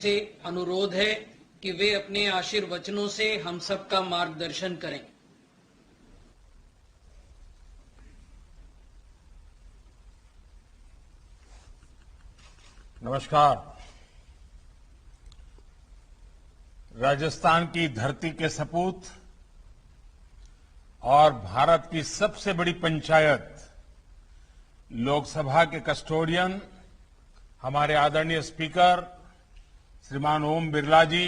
से अनुरोध है कि वे अपने आशीर्वचनों से हम सबका मार्गदर्शन करें। नमस्कार। राजस्थान की धरती के सपूत और भारत की सबसे बड़ी पंचायत लोकसभा के कस्टोडियन हमारे आदरणीय स्पीकर श्रीमान ओम बिरला जी,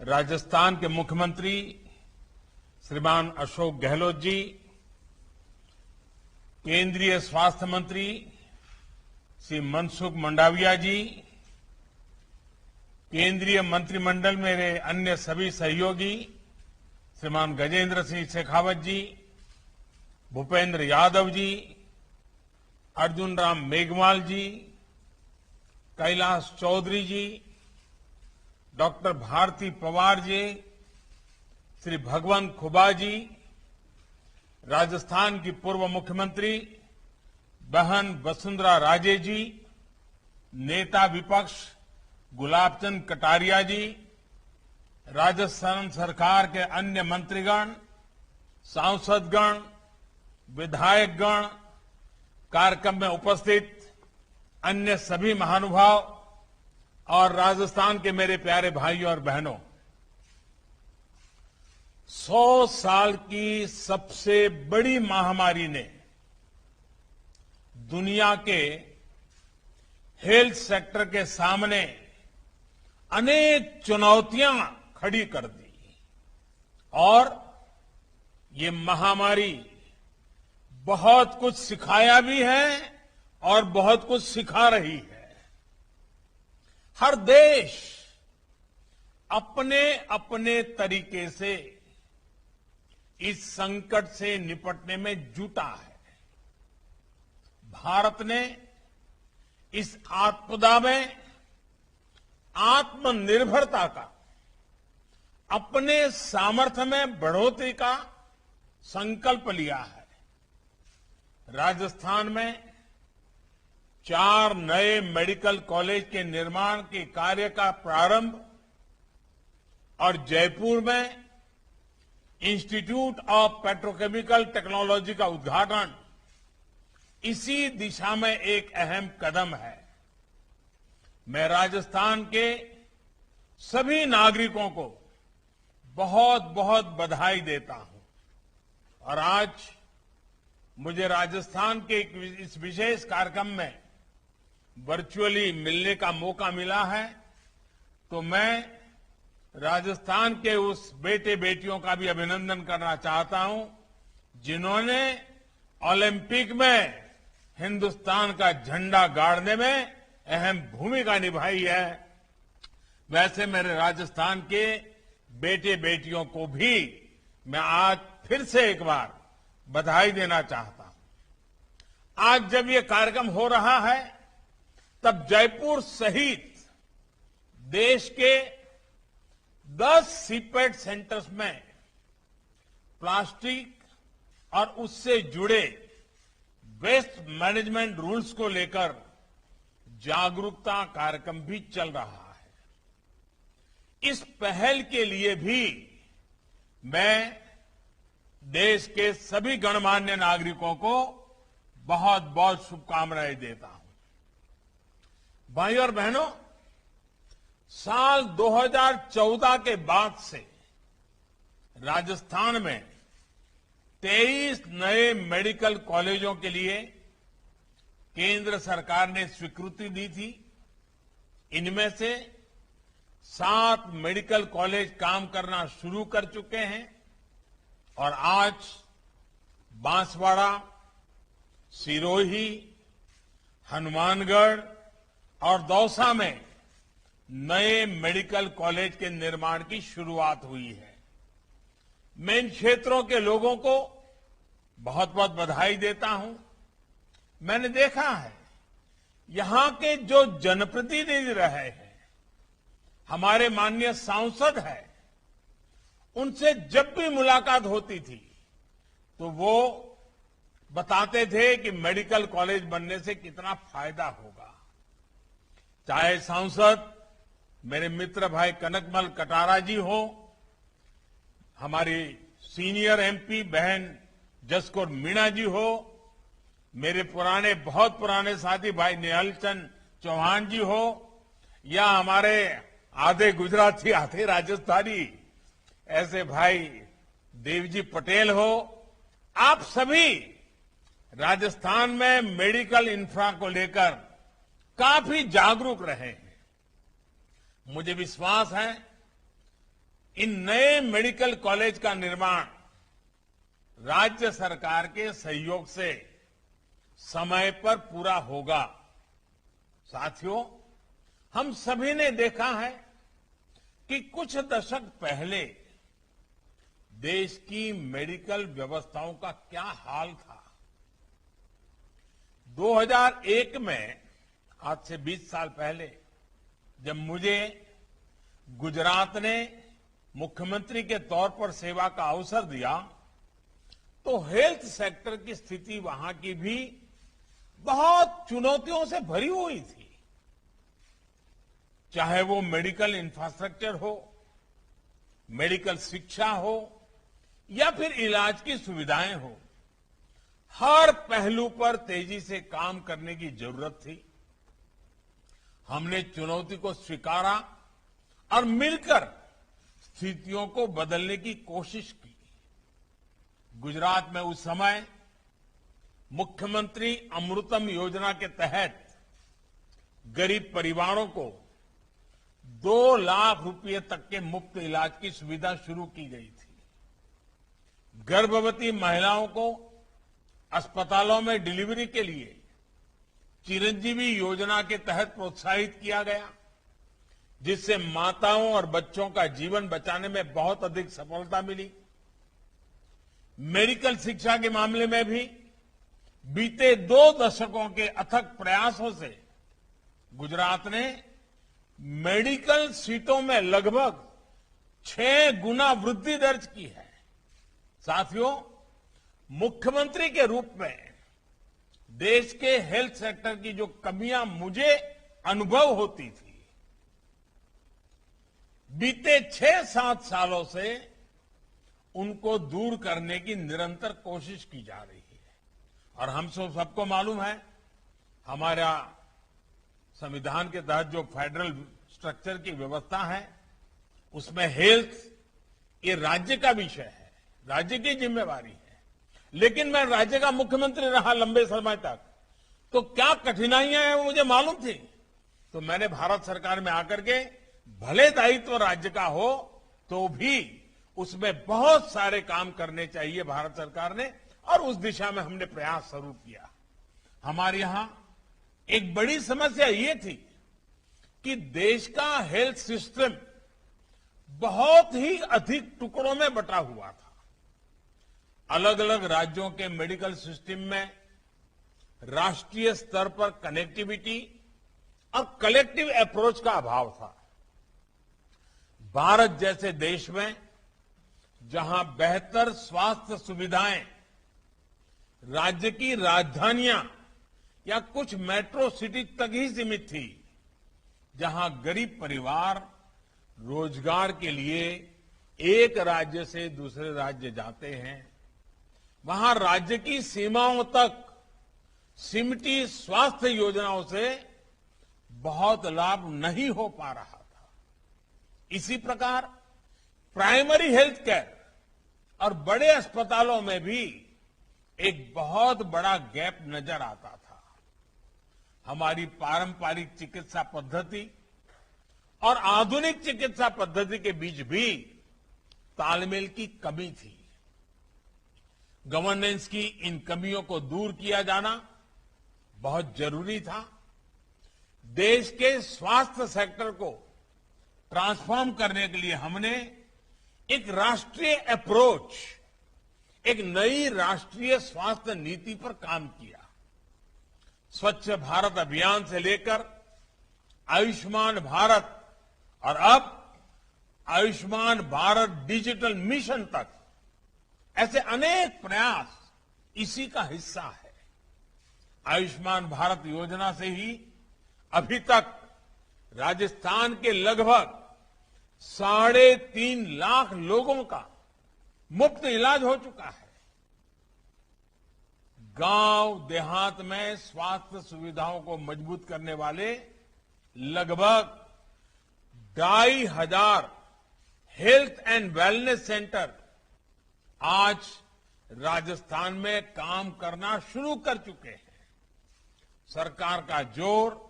राजस्थान के मुख्यमंत्री श्रीमान अशोक गहलोत जी, केंद्रीय स्वास्थ्य मंत्री श्री मनसुख मंडाविया जी, केंद्रीय मंत्रिमंडल मेरे अन्य सभी सहयोगी श्रीमान गजेंद्र सिंह शेखावत जी, भूपेंद्र यादव जी, अर्जुन राम मेघवाल जी, कैलाश चौधरी जी, डॉक्टर भारती पवार जी, श्री भगवंत खुबा जी, राजस्थान की पूर्व मुख्यमंत्री बहन वसुंधरा राजे जी, नेता विपक्ष गुलाबचंद कटारिया जी, राजस्थान सरकार के अन्य मंत्रीगण, सांसदगण, विधायकगण, कार्यक्रम में उपस्थित अन्य सभी महानुभाव और राजस्थान के मेरे प्यारे भाइयों और बहनों, 100 साल की सबसे बड़ी महामारी ने दुनिया के हेल्थ सेक्टर के सामने अनेक चुनौतियां खड़ी कर दी और ये महामारी बहुत कुछ सिखाया भी है और बहुत कुछ सिखा रही है। हर देश अपने अपने तरीके से इस संकट से निपटने में जुटा है। भारत ने इस आपदा में आत्मनिर्भरता का, अपने सामर्थ्य में बढ़ोतरी का संकल्प लिया है। राजस्थान में 4 नए मेडिकल कॉलेज के निर्माण के कार्य का प्रारंभ और जयपुर में इंस्टीट्यूट ऑफ पेट्रोकेमिकल टेक्नोलॉजी का उद्घाटन इसी दिशा में एक अहम कदम है। मैं राजस्थान के सभी नागरिकों को बहुत बहुत बधाई देता हूं और आज मुझे राजस्थान के इस विशेष कार्यक्रम में वर्चुअली मिलने का मौका मिला है, तो मैं राजस्थान के उस बेटे बेटियों का भी अभिनंदन करना चाहता हूं जिन्होंने ओलंपिक में हिंदुस्तान का झंडा गाड़ने में अहम भूमिका निभाई है। वैसे मेरे राजस्थान के बेटे बेटियों को भी मैं आज फिर से एक बार बधाई देना चाहता हूं। आज जब ये कार्यक्रम हो रहा है तब जयपुर सहित देश के 10 सीपेट सेंटर्स में प्लास्टिक और उससे जुड़े वेस्ट मैनेजमेंट रूल्स को लेकर जागरूकता कार्यक्रम भी चल रहा है। इस पहल के लिए भी मैं देश के सभी गणमान्य नागरिकों को बहुत बहुत शुभकामनाएं देता हूं। भाइयों और बहनों, साल 2014 के बाद से राजस्थान में 23 नए मेडिकल कॉलेजों के लिए केंद्र सरकार ने स्वीकृति दी थी। इनमें से 7 मेडिकल कॉलेज काम करना शुरू कर चुके हैं और आज बांसवाड़ा, सिरोही, हनुमानगढ़ और दौसा में नए मेडिकल कॉलेज के निर्माण की शुरुआत हुई है। मैं इन क्षेत्रों के लोगों को बहुत बहुत बधाई देता हूं। मैंने देखा है यहां के जो जनप्रतिनिधि रहे हैं, हमारे माननीय सांसद हैं, उनसे जब भी मुलाकात होती थी तो वो बताते थे कि मेडिकल कॉलेज बनने से कितना फायदा होगा। चाहे सांसद मेरे मित्र भाई कनकमल कटारा जी हो, हमारी सीनियर एमपी बहन जसकोर मीणा जी हो, मेरे बहुत पुराने साथी भाई निहाल चंद चौहान जी हो, या हमारे आधे गुजराती आधे राजस्थानी ऐसे भाई देवजी पटेल हो, आप सभी राजस्थान में मेडिकल इंफ्रा को लेकर काफी जागरूक रहे हैं। मुझे विश्वास है इन नए मेडिकल कॉलेज का निर्माण राज्य सरकार के सहयोग से समय पर पूरा होगा। साथियों, हम सभी ने देखा है कि कुछ दशक पहले देश की मेडिकल व्यवस्थाओं का क्या हाल था। 2001 में, आज से 20 साल पहले, जब मुझे गुजरात ने मुख्यमंत्री के तौर पर सेवा का अवसर दिया, तो हेल्थ सेक्टर की स्थिति वहां की भी बहुत चुनौतियों से भरी हुई थी। चाहे वो मेडिकल इंफ्रास्ट्रक्चर हो, मेडिकल शिक्षा हो, या फिर इलाज की सुविधाएं हो, हर पहलू पर तेजी से काम करने की जरूरत थी। हमने चुनौती को स्वीकारा और मिलकर स्थितियों को बदलने की कोशिश की। गुजरात में उस समय मुख्यमंत्री अमृतम योजना के तहत गरीब परिवारों को 2 लाख रुपए तक के मुफ्त इलाज की सुविधा शुरू की गई थी। गर्भवती महिलाओं को अस्पतालों में डिलीवरी के लिए चिरंजीवी योजना के तहत प्रोत्साहित किया गया, जिससे माताओं और बच्चों का जीवन बचाने में बहुत अधिक सफलता मिली। मेडिकल शिक्षा के मामले में भी बीते 2 दशकों के अथक प्रयासों से गुजरात ने मेडिकल सीटों में लगभग 6 गुना वृद्धि दर्ज की है। साथियों, मुख्यमंत्री के रूप में देश के हेल्थ सेक्टर की जो कमियां मुझे अनुभव होती थी, बीते 6-7 सालों से उनको दूर करने की निरंतर कोशिश की जा रही है। और हम सबको मालूम है, हमारा संविधान के तहत जो फेडरल स्ट्रक्चर की व्यवस्था है, उसमें हेल्थ ये राज्य का विषय है, राज्य की जिम्मेवारी है। लेकिन मैं राज्य का मुख्यमंत्री रहा लंबे समय तक, तो क्या कठिनाइयां हैं वो मुझे मालूम थी। तो मैंने भारत सरकार में आकर के, भले दायित्व राज्य का हो तो भी उसमें बहुत सारे काम करने चाहिए भारत सरकार ने, और उस दिशा में हमने प्रयास शुरू किया। हमारे यहां एक बड़ी समस्या ये थी कि देश का हेल्थ सिस्टम बहुत ही अधिक टुकड़ों में बटा हुआ था। अलग अलग राज्यों के मेडिकल सिस्टम में राष्ट्रीय स्तर पर कनेक्टिविटी और कलेक्टिव अप्रोच का अभाव था। भारत जैसे देश में जहां बेहतर स्वास्थ्य सुविधाएं राज्य की राजधानियां या कुछ मेट्रो सिटी तक ही सीमित थी, जहां गरीब परिवार रोजगार के लिए एक राज्य से दूसरे राज्य जाते हैं, वहां राज्य की सीमाओं तक सिमटी स्वास्थ्य योजनाओं से बहुत लाभ नहीं हो पा रहा था। इसी प्रकार प्राइमरी हेल्थ केयर और बड़े अस्पतालों में भी एक बहुत बड़ा गैप नजर आता था। हमारी पारंपरिक चिकित्सा पद्धति और आधुनिक चिकित्सा पद्धति के बीच भी तालमेल की कमी थी। गवर्नेंस की इन कमियों को दूर किया जाना बहुत जरूरी था। देश के स्वास्थ्य सेक्टर को ट्रांसफॉर्म करने के लिए हमने एक राष्ट्रीय अप्रोच, एक नई राष्ट्रीय स्वास्थ्य नीति पर काम किया। स्वच्छ भारत अभियान से लेकर आयुष्मान भारत और अब आयुष्मान भारत डिजिटल मिशन तक ऐसे अनेक प्रयास इसी का हिस्सा है। आयुष्मान भारत योजना से ही अभी तक राजस्थान के लगभग 3.5 लाख लोगों का मुफ्त इलाज हो चुका है। गांव देहात में स्वास्थ्य सुविधाओं को मजबूत करने वाले लगभग 2,500 हेल्थ एंड वेलनेस सेंटर आज राजस्थान में काम करना शुरू कर चुके हैं। सरकार का जोर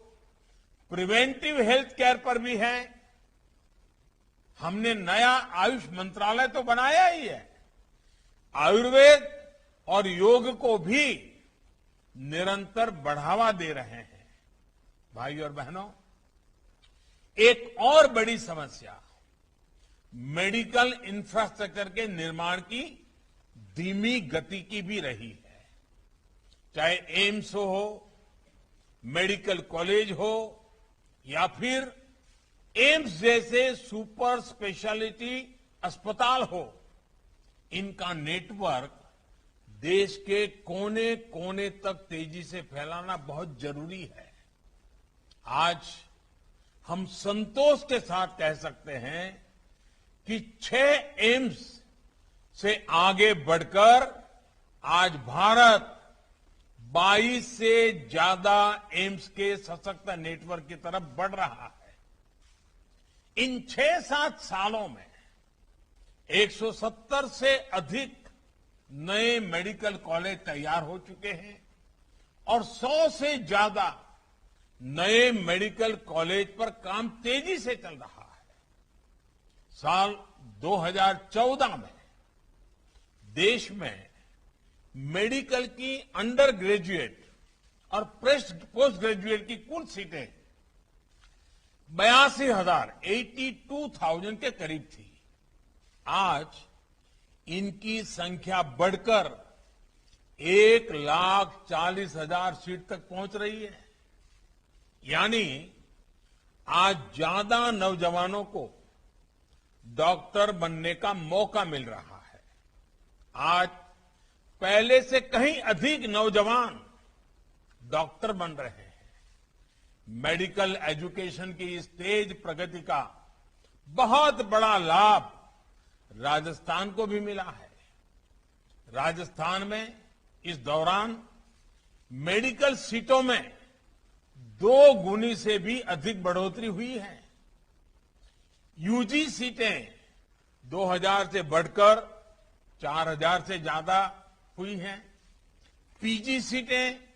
प्रिवेंटिव हेल्थ केयर पर भी है। हमने नया आयुष मंत्रालय तो बनाया ही है। आयुर्वेद और योग को भी निरंतर बढ़ावा दे रहे हैं। भाई और बहनों, एक और बड़ी समस्या मेडिकल इंफ्रास्ट्रक्चर के निर्माण की धीमी गति की भी रही है। चाहे एम्स हो, मेडिकल कॉलेज हो या फिर एम्स जैसे सुपर स्पेशलिटी अस्पताल हो, इनका नेटवर्क देश के कोने कोने तक तेजी से फैलाना बहुत जरूरी है। आज हम संतोष के साथ कह सकते हैं कि 6 एम्स से आगे बढ़कर आज भारत 22 से ज्यादा एम्स के सशक्त नेटवर्क की तरफ बढ़ रहा है। इन 6-7 सालों में 170 से अधिक नए मेडिकल कॉलेज तैयार हो चुके हैं और 100 से ज्यादा नए मेडिकल कॉलेज पर काम तेजी से चल रहा है। साल 2014 में देश में मेडिकल की अंडर ग्रेजुएट और पोस्ट ग्रेजुएट की कुल सीटें 82,000 के करीब थी। आज इनकी संख्या बढ़कर 1,40,000 सीट तक पहुंच रही है। यानी आज ज्यादा नौजवानों को डॉक्टर बनने का मौका मिल रहा है। आज पहले से कहीं अधिक नौजवान डॉक्टर बन रहे हैं। मेडिकल एजुकेशन की इस तेज प्रगति का बहुत बड़ा लाभ राजस्थान को भी मिला है। राजस्थान में इस दौरान मेडिकल सीटों में 2 गुनी से भी अधिक बढ़ोतरी हुई है। यूजी सीटें 2,000 से बढ़कर 4,000 से ज्यादा हुई हैं। पीजी सीटें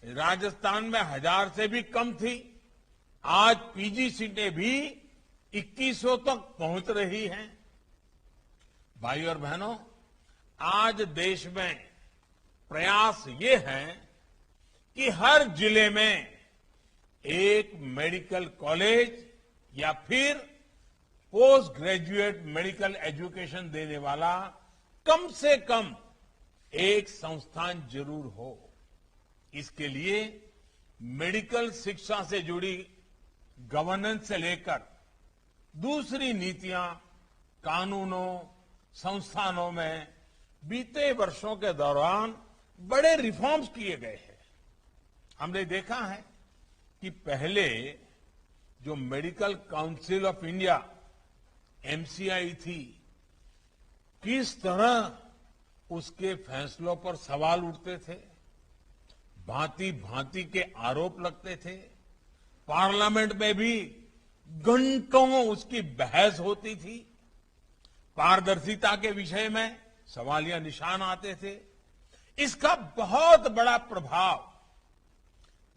राजस्थान में 1,000 से भी कम थी। आज पीजी सीटें भी 2,100 तक पहुंच रही हैं। भाई और बहनों, आज देश में प्रयास ये है कि हर जिले में एक मेडिकल कॉलेज या फिर पोस्ट ग्रेजुएट मेडिकल एजुकेशन देने वाला कम से कम एक संस्थान जरूर हो। इसके लिए मेडिकल शिक्षा से जुड़ी गवर्नेंस से लेकर दूसरी नीतियां, कानूनों, संस्थानों में बीते वर्षों के दौरान बड़े रिफॉर्म्स किए गए हैं। हमने देखा है कि पहले जो medical council of India MCI थी, किस तरह उसके फैसलों पर सवाल उठते थे, भांति भांति के आरोप लगते थे। पार्लियामेंट में भी घंटों उसकी बहस होती थी। पारदर्शिता के विषय में सवालिया निशान आते थे। इसका बहुत बड़ा प्रभाव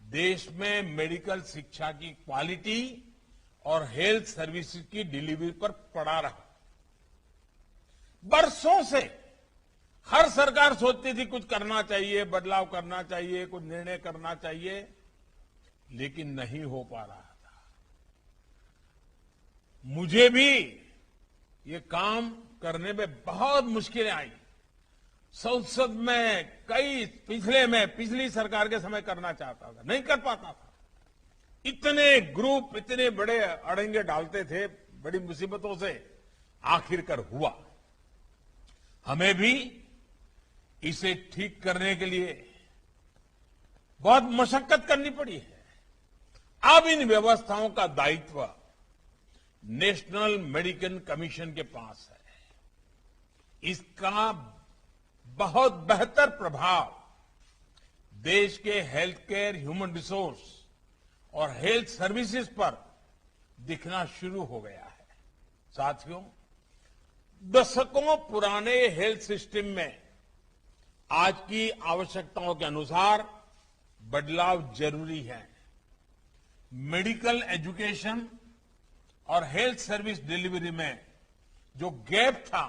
देश में मेडिकल शिक्षा की क्वालिटी और हेल्थ सर्विसेज की डिलीवरी पर पड़ा रहा। बरसों से हर सरकार सोचती थी कुछ करना चाहिए, बदलाव करना चाहिए, कुछ निर्णय करना चाहिए, लेकिन नहीं हो पा रहा था। मुझे भी ये काम करने में बहुत मुश्किलें आई। संसद में पिछली सरकार के समय करना चाहता था, नहीं कर पाता था। इतने ग्रुप, इतने बड़े अड़ंगे डालते थे, बड़ी मुसीबतों से आखिरकार हुआ। हमें भी इसे ठीक करने के लिए बहुत मशक्कत करनी पड़ी है। अब इन व्यवस्थाओं का दायित्व नेशनल मेडिकल कमीशन के पास है। इसका बहुत बेहतर प्रभाव देश के हेल्थ केयर, ह्यूमन रिसोर्स और हेल्थ सर्विसेज पर दिखना शुरू हो गया है। साथियों, दशकों पुराने हेल्थ सिस्टम में आज की आवश्यकताओं के अनुसार बदलाव जरूरी है। मेडिकल एजुकेशन और हेल्थ सर्विस डिलीवरी में जो गैप था,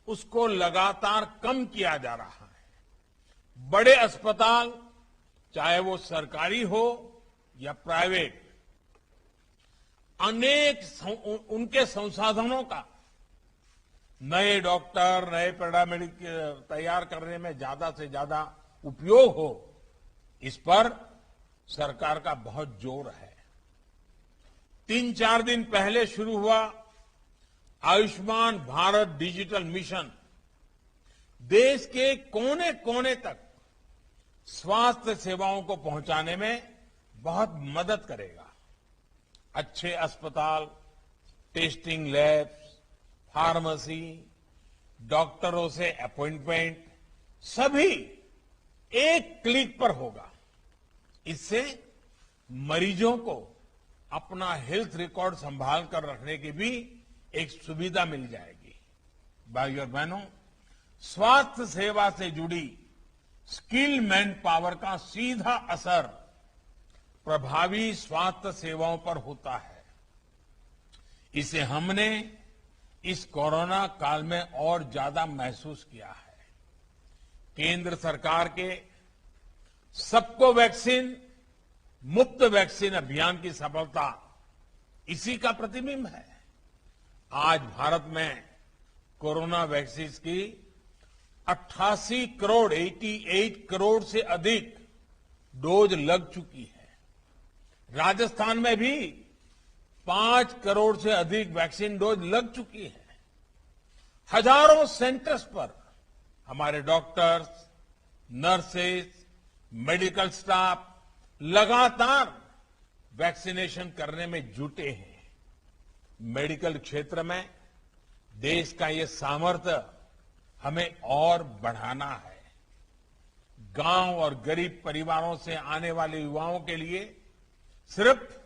उसको लगातार कम किया जा रहा है। बड़े अस्पताल, चाहे वो सरकारी हो या प्राइवेट, उनके संसाधनों का नए डॉक्टर, नए पैरामेडिक तैयार करने में ज्यादा से ज्यादा उपयोग हो, इस पर सरकार का बहुत जोर है। 3-4 दिन पहले शुरू हुआ आयुष्मान भारत डिजिटल मिशन देश के कोने कोने तक स्वास्थ्य सेवाओं को पहुंचाने में बहुत मदद करेगा। अच्छे अस्पताल, टेस्टिंग लैब्स, फार्मेसी, डॉक्टरों से अपॉइंटमेंट, सभी एक क्लिक पर होगा। इससे मरीजों को अपना हेल्थ रिकॉर्ड संभाल कर रखने की भी एक सुविधा मिल जाएगी। भाइयों और बहनों, स्वास्थ्य सेवा से जुड़ी स्किल मैन पावर का सीधा असर प्रभावी स्वास्थ्य सेवाओं पर होता है। इसे हमने इस कोरोना काल में और ज्यादा महसूस किया है। केंद्र सरकार के सबको वैक्सीन, मुफ्त वैक्सीन अभियान की सफलता इसी का प्रतिबिंब है। आज भारत में कोरोना वैक्सीन की 88 करोड़ 88 करोड़ से अधिक डोज लग चुकी है। राजस्थान में भी 5 करोड़ से अधिक वैक्सीन डोज लग चुकी है। हजारों सेंटर्स पर हमारे डॉक्टर्स, नर्सेज, मेडिकल स्टाफ लगातार वैक्सीनेशन करने में जुटे हैं। मेडिकल क्षेत्र में देश का ये सामर्थ्य हमें और बढ़ाना है। गांव और गरीब परिवारों से आने वाले युवाओं के लिए सिर्फ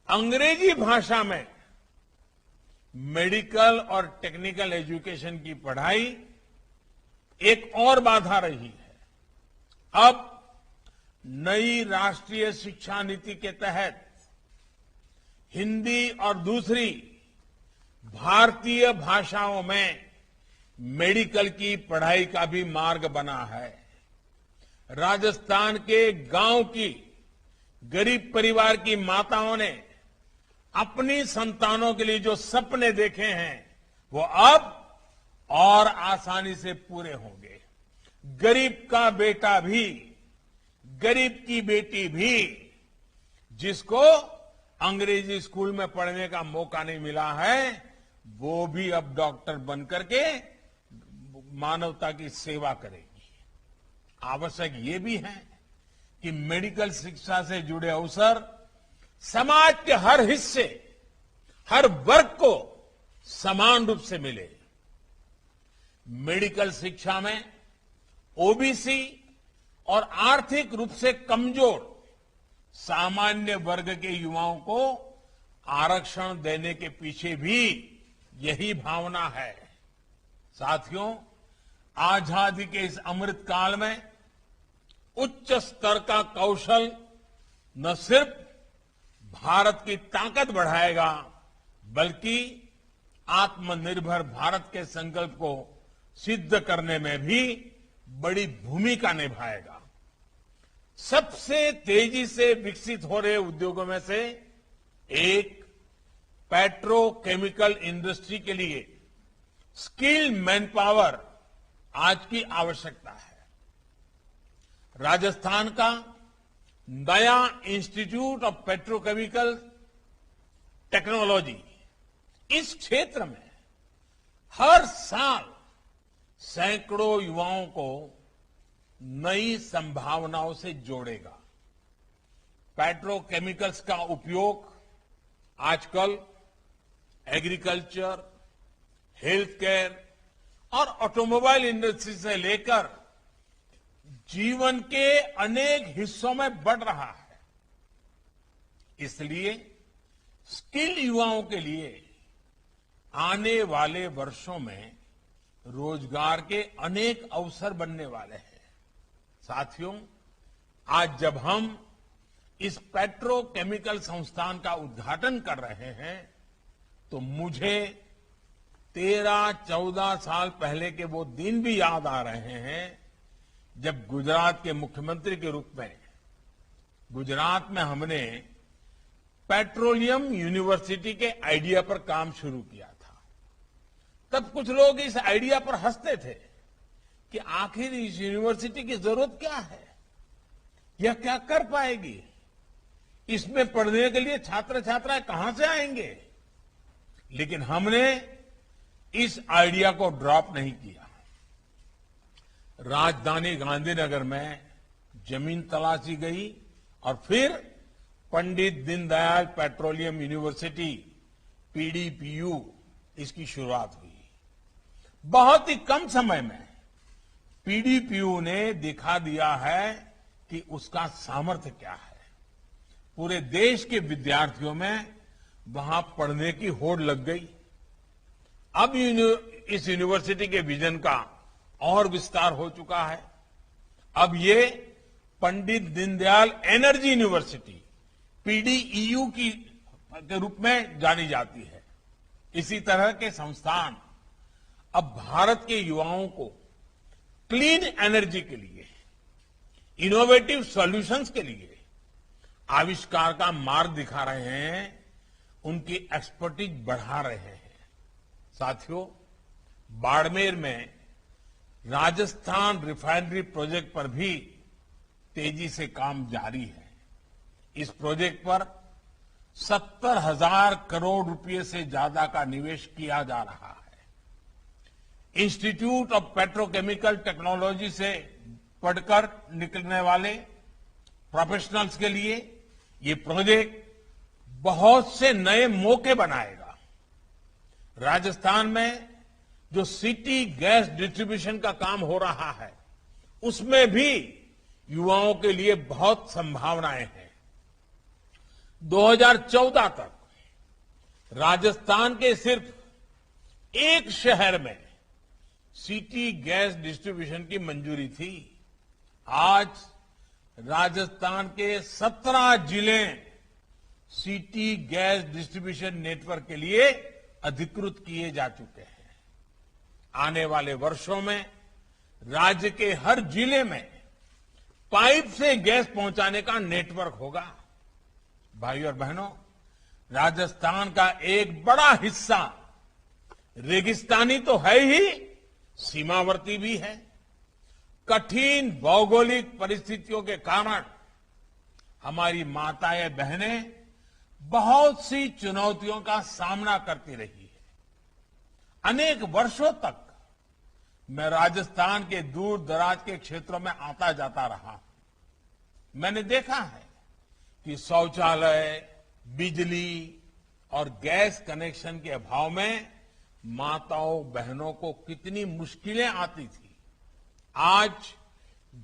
अंग्रेजी भाषा में मेडिकल और टेक्निकल एजुकेशन की पढ़ाई एक और बाधा रही है। अब नई राष्ट्रीय शिक्षा नीति के तहत हिंदी और दूसरी भारतीय भाषाओं में मेडिकल की पढ़ाई का भी मार्ग बना है। राजस्थान के गांव की गरीब परिवार की माताओं ने अपनी संतानों के लिए जो सपने देखे हैं, वो अब और आसानी से पूरे होंगे। गरीब का बेटा भी, गरीब की बेटी भी, जिसको अंग्रेजी स्कूल में पढ़ने का मौका नहीं मिला है, वो भी अब डॉक्टर बनकर के मानवता की सेवा करेगी। आवश्यक ये भी है कि मेडिकल शिक्षा से जुड़े अवसर समाज के हर हिस्से, हर वर्ग को समान रूप से मिले। मेडिकल शिक्षा में ओबीसी और आर्थिक रूप से कमजोर सामान्य वर्ग के युवाओं को आरक्षण देने के पीछे भी यही भावना है। साथियों, आजादी के इस अमृत काल में उच्च स्तर का कौशल न सिर्फ भारत की ताकत बढ़ाएगा, बल्कि आत्मनिर्भर भारत के संकल्प को सिद्ध करने में भी बड़ी भूमिका निभाएगा। सबसे तेजी से विकसित हो रहे उद्योगों में से एक पेट्रोकेमिकल इंडस्ट्री के लिए स्किल मैन पावर आज की आवश्यकता है। राजस्थान का नया इंस्टीट्यूट ऑफ पेट्रोकेमिकल टेक्नोलॉजी इस क्षेत्र में हर साल सैकड़ों युवाओं को नई संभावनाओं से जोड़ेगा। पेट्रोकेमिकल्स का उपयोग आजकल एग्रीकल्चर, हेल्थ केयर और ऑटोमोबाइल इंडस्ट्री से लेकर जीवन के अनेक हिस्सों में बढ़ रहा है। इसलिए स्किल युवाओं के लिए आने वाले वर्षों में रोजगार के अनेक अवसर बनने वाले हैं। साथियों, आज जब हम इस पेट्रोकेमिकल संस्थान का उद्घाटन कर रहे हैं तो मुझे 13-14 साल पहले के वो दिन भी याद आ रहे हैं जब गुजरात के मुख्यमंत्री के रूप में गुजरात में हमने पेट्रोलियम यूनिवर्सिटी के आइडिया पर काम शुरू किया था। तब कुछ लोग इस आइडिया पर हंसते थे कि आखिर इस यूनिवर्सिटी की जरूरत क्या है, यह क्या कर पाएगी, इसमें पढ़ने के लिए छात्र छात्राएं कहां से आएंगे। लेकिन हमने इस आइडिया को ड्रॉप नहीं किया। राजधानी गांधीनगर में जमीन तलाशी गई और फिर पंडित दीनदयाल पेट्रोलियम यूनिवर्सिटी पीडीपीयू इसकी शुरुआत हुई। बहुत ही कम समय में पीडीपीयू ने दिखा दिया है कि उसका सामर्थ्य क्या है। पूरे देश के विद्यार्थियों में वहां पढ़ने की होड़ लग गई। अब इस यूनिवर्सिटी के विजन का और विस्तार हो चुका है। अब ये पंडित दीनदयाल एनर्जी यूनिवर्सिटी पीडीईयू के रूप में जानी जाती है। इसी तरह के संस्थान अब भारत के युवाओं को क्लीन एनर्जी के लिए, इनोवेटिव सॉल्यूशंस के लिए आविष्कार का मार्ग दिखा रहे हैं, उनकी एक्सपर्टीज बढ़ा रहे हैं। साथियों, बाड़मेर में राजस्थान रिफाइनरी प्रोजेक्ट पर भी तेजी से काम जारी है। इस प्रोजेक्ट पर 70,000 करोड़ रुपए से ज्यादा का निवेश किया जा रहा है। इंस्टीट्यूट ऑफ पेट्रोकेमिकल टेक्नोलॉजी से पढ़कर निकलने वाले प्रोफेशनल्स के लिए ये प्रोजेक्ट बहुत से नए मौके बनाएगा। राजस्थान में जो सिटी गैस डिस्ट्रीब्यूशन का काम हो रहा है, उसमें भी युवाओं के लिए बहुत संभावनाएं हैं। 2014 तक राजस्थान के सिर्फ एक शहर में सिटी गैस डिस्ट्रीब्यूशन की मंजूरी थी। आज राजस्थान के 17 जिले सिटी गैस डिस्ट्रीब्यूशन नेटवर्क के लिए अधिकृत किए जा चुके हैं। आने वाले वर्षों में राज्य के हर जिले में पाइप से गैस पहुंचाने का नेटवर्क होगा। भाइयों और बहनों, राजस्थान का एक बड़ा हिस्सा रेगिस्तानी तो है ही, सीमावर्ती भी है। कठिन भौगोलिक परिस्थितियों के कारण हमारी माताएं बहनें बहुत सी चुनौतियों का सामना करती रही है। अनेक वर्षों तक मैं राजस्थान के दूर दराज के क्षेत्रों में आता जाता रहा। मैंने देखा है कि शौचालय, बिजली और गैस कनेक्शन के अभाव में माताओं बहनों को कितनी मुश्किलें आती थी। आज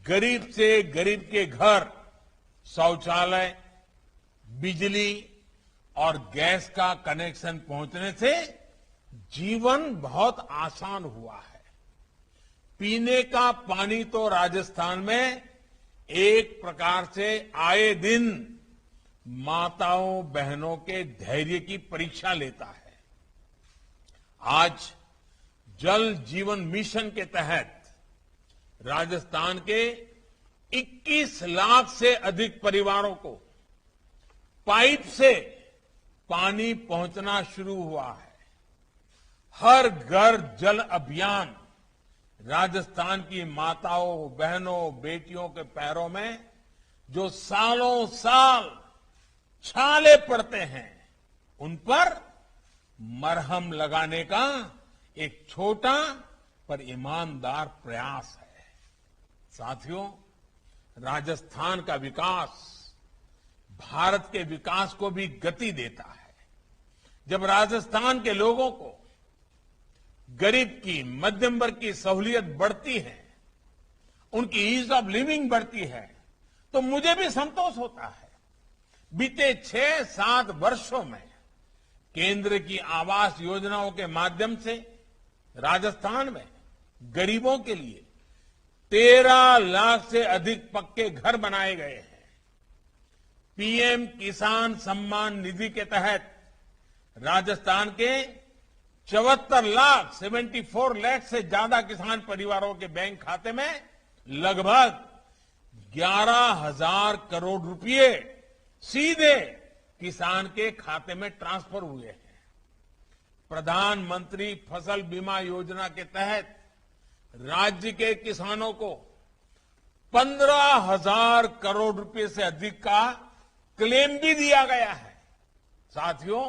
गरीब से गरीब के घर शौचालय, बिजली और गैस का कनेक्शन पहुंचने से जीवन बहुत आसान हुआ है। पीने का पानी तो राजस्थान में एक प्रकार से आए दिन माताओं बहनों के धैर्य की परीक्षा लेता है। आज जल जीवन मिशन के तहत राजस्थान के 21 लाख से अधिक परिवारों को पाइप से पानी पहुंचना शुरू हुआ है। हर घर जल अभियान राजस्थान की माताओं, बहनों, बेटियों के पैरों में जो सालों साल छाले पड़ते हैं, उन पर मरहम लगाने का एक छोटा पर ईमानदार प्रयास है। साथियों, राजस्थान का विकास भारत के विकास को भी गति देता है। जब राजस्थान के लोगों को गरीब की, मध्यम वर्ग की सहूलियत बढ़ती है, उनकी ईज ऑफ लिविंग बढ़ती है, तो मुझे भी संतोष होता है। बीते 6-7 वर्षों में केंद्र की आवास योजनाओं के माध्यम से राजस्थान में गरीबों के लिए 13 लाख से अधिक पक्के घर बनाए गए हैं। पीएम किसान सम्मान निधि के तहत राजस्थान के 74 लाख से ज्यादा किसान परिवारों के बैंक खाते में लगभग 11,000 करोड़ रुपए सीधे किसान के खाते में ट्रांसफर हुए हैं। प्रधानमंत्री फसल बीमा योजना के तहत राज्य के किसानों को 15,000 करोड़ रुपए से अधिक का क्लेम भी दिया गया है। साथियों,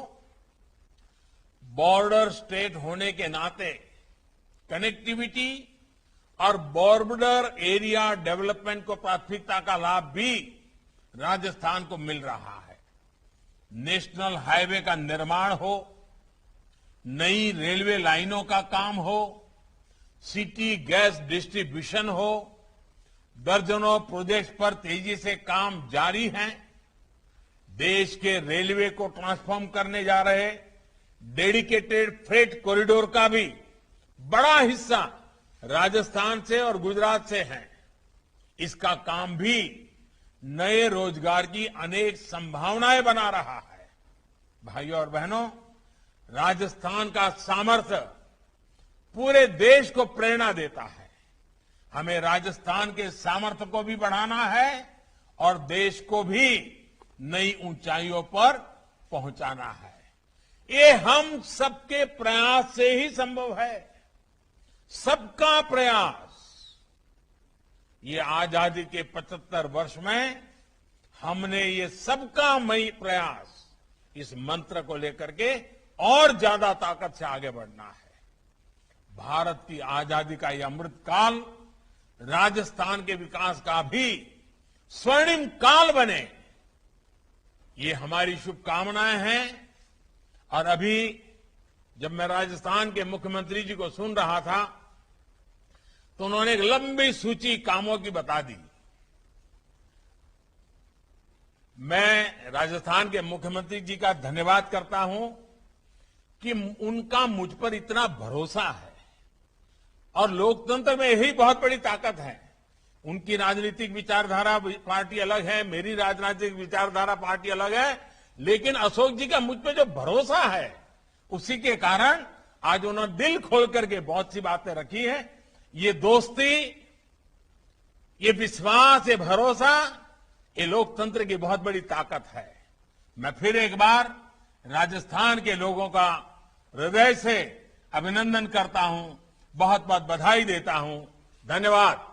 बॉर्डर स्टेट होने के नाते कनेक्टिविटी और बॉर्डर एरिया डेवलपमेंट को प्राथमिकता का लाभ भी राजस्थान को मिल रहा है। नेशनल हाईवे का निर्माण हो, नई रेलवे लाइनों का काम हो, सिटी गैस डिस्ट्रीब्यूशन हो, दर्जनों प्रोजेक्ट्स पर तेजी से काम जारी है। देश के रेलवे को ट्रांसफॉर्म करने जा रहे डेडिकेटेड फ्रेट कॉरिडोर का भी बड़ा हिस्सा राजस्थान से और गुजरात से है। इसका काम भी नए रोजगार की अनेक संभावनाएं बना रहा है। भाइयों और बहनों, राजस्थान का सामर्थ्य पूरे देश को प्रेरणा देता है। हमें राजस्थान के सामर्थ्य को भी बढ़ाना है और देश को भी नई ऊंचाइयों पर पहुंचाना है। ये हम सबके प्रयास से ही संभव है। सबका प्रयास। ये आजादी के 75 वर्ष में हमने ये सबका मई प्रयास, इस मंत्र को लेकर के और ज्यादा ताकत से आगे बढ़ना है। भारत की आजादी का यह अमृत काल राजस्थान के विकास का भी स्वर्णिम काल बने, ये हमारी शुभकामनाएं हैं। और अभी जब मैं राजस्थान के मुख्यमंत्री जी को सुन रहा था तो उन्होंने एक लंबी सूची कामों की बता दी। मैं राजस्थान के मुख्यमंत्री जी का धन्यवाद करता हूं कि उनका मुझ पर इतना भरोसा है। और लोकतंत्र में यही बहुत बड़ी ताकत है। उनकी राजनीतिक विचारधारा पार्टी अलग है, मेरी राजनीतिक विचारधारा पार्टी अलग है, लेकिन अशोक जी का मुझ पे जो भरोसा है, उसी के कारण आज उन्होंने दिल खोल करके बहुत सी बातें रखी है। ये दोस्ती, ये विश्वास, ये भरोसा, ये लोकतंत्र की बहुत बड़ी ताकत है। मैं फिर एक बार राजस्थान के लोगों का हृदय से अभिनंदन करता हूं, बहुत बहुत बधाई देता हूं। धन्यवाद।